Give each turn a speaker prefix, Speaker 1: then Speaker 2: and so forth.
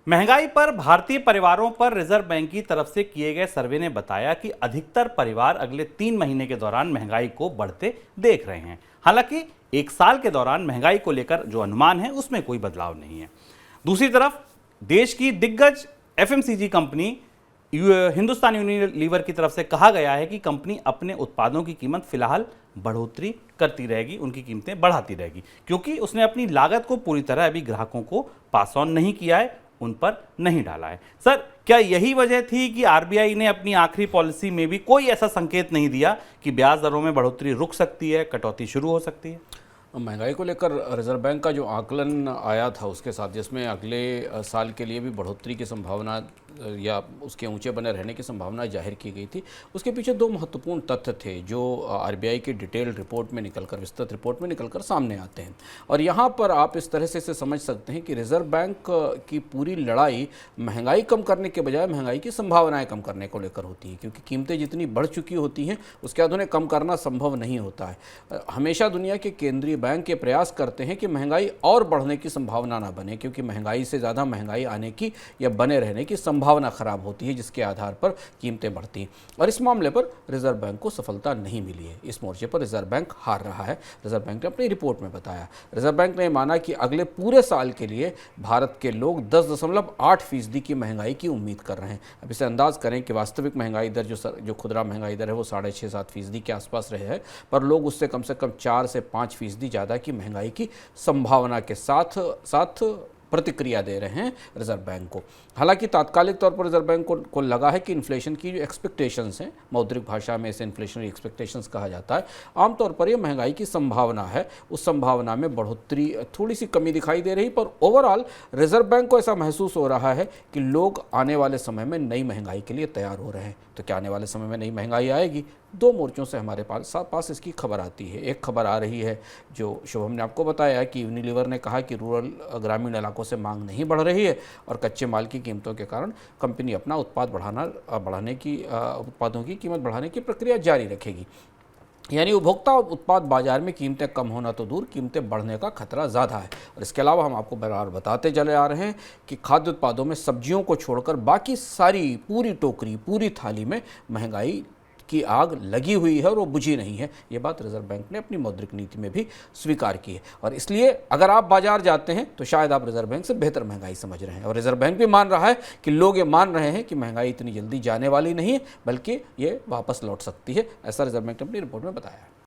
Speaker 1: महंगाई पर भारतीय परिवारों पर रिजर्व बैंक की तरफ से किए गए सर्वे ने बताया कि अधिकतर परिवार अगले 3 महीने के दौरान महंगाई को बढ़ते देख रहे हैं। हालांकि एक साल के दौरान महंगाई को लेकर जो अनुमान है उसमें कोई बदलाव नहीं है। दूसरी तरफ देश की दिग्गज एफएमसीजी कंपनी हिंदुस्तान यूनिलीवर की तरफ से कहा गया है कि कंपनी अपने उत्पादों की कीमत फिलहाल बढ़ोतरी करती रहेगी, उनकी कीमतें बढ़ाती रहेगी, क्योंकि उसने अपनी लागत को पूरी तरह अभी ग्राहकों को पास ऑन नहीं किया है, उन पर नहीं डाला है। सर, क्या यही वजह थी कि आरबीआई ने अपनी आखिरी पॉलिसी में भी कोई ऐसा संकेत नहीं दिया कि ब्याज दरों में बढ़ोतरी रुक सकती है, कटौती शुरू हो सकती है?
Speaker 2: महंगाई को लेकर रिजर्व बैंक का जो आकलन आया था उसके साथ, जिसमें अगले साल के लिए भी बढ़ोतरी की संभावना या उसके ऊंचे बने रहने की संभावना जाहिर की गई थी, उसके पीछे दो महत्वपूर्ण तथ्य थे जो आरबीआई की डिटेल्ड रिपोर्ट में निकलकर, विस्तृत रिपोर्ट में निकलकर सामने आते हैं। और यहाँ पर आप इस तरह से इसे समझ सकते हैं कि रिजर्व बैंक की पूरी लड़ाई महंगाई कम करने के बजाय महंगाई की संभावनाएं कम करने को लेकर होती है, क्योंकि कीमतें जितनी बढ़ चुकी होती हैं उसके बाद उन्हें कम करना संभव नहीं होता है। हमेशा दुनिया के केंद्रीय बैंक ये प्रयास करते हैं कि महंगाई और बढ़ने की संभावना ना बने, क्योंकि महंगाई से ज़्यादा महंगाई आने की या बने रहने की संभावना खराब होती है, जिसके आधार पर कीमतें बढ़ती हैं। और इस मामले पर रिजर्व बैंक को सफलता नहीं मिली है। इस मोर्चे पर रिजर्व बैंक हार रहा है। रिजर्व बैंक ने अपनी रिपोर्ट में बताया, रिजर्व बैंक ने माना कि अगले पूरे साल के लिए भारत के लोग 10.8% की महंगाई की उम्मीद कर रहे हैं। अब इसे अंदाज करें कि वास्तविक महंगाई दर जो खुदरा महंगाई दर है वो 6.5-7% के आसपास रहे है, पर लोग उससे कम से कम 4 से 5% ज़्यादा की महंगाई की संभावना के साथ साथ प्रतिक्रिया दे रहे हैं रिजर्व बैंक को। हालांकि तात्कालिक तौर पर रिजर्व बैंक को लगा है कि इन्फ्लेशन की जो एक्सपेक्टेशंस हैं, मौद्रिक भाषा में इसे इन्फ्लेशनरी एक्सपेक्टेशंस कहा जाता है, आमतौर पर ये महंगाई की संभावना है, उस संभावना में बढ़ोतरी, थोड़ी सी कमी दिखाई दे रही, पर ओवरऑल रिजर्व बैंक को ऐसा महसूस हो रहा है कि लोग आने वाले समय में नई महंगाई के लिए तैयार हो रहे हैं। तो क्या आने वाले समय में नई महंगाई आएगी? दो मोर्चों से हमारे पास इसकी खबर आती है। एक खबर आ रही है जो शुभम ने आपको बताया कि यूनिलीवर ने कहा कि रूरल ग्रामीण इलाकों से मांग नहीं बढ़ रही है और कच्चे माल की कीमतों के कारण कंपनी अपना उत्पादों की कीमत बढ़ाने की प्रक्रिया जारी रखेगी। यानी उपभोक्ता उत्पाद बाजार में कीमतें कम होना तो दूर, कीमतें बढ़ने का खतरा ज़्यादा है। और इसके अलावा हम आपको बार बताते चले आ रहे हैं कि खाद्य उत्पादों में सब्जियों को छोड़कर बाकी सारी पूरी टोकरी, पूरी थाली में महंगाई की आग लगी हुई है और वो बुझी नहीं है। ये बात रिजर्व बैंक ने अपनी मौद्रिक नीति में भी स्वीकार की है। और इसलिए अगर आप बाजार जाते हैं तो शायद आप रिजर्व बैंक से बेहतर महंगाई समझ रहे हैं। और रिजर्व बैंक भी मान रहा है कि लोग ये मान रहे हैं कि महंगाई इतनी जल्दी जाने वाली नहीं है, बल्कि ये वापस लौट सकती है। ऐसा रिजर्व बैंक ने अपनी रिपोर्ट में बताया है।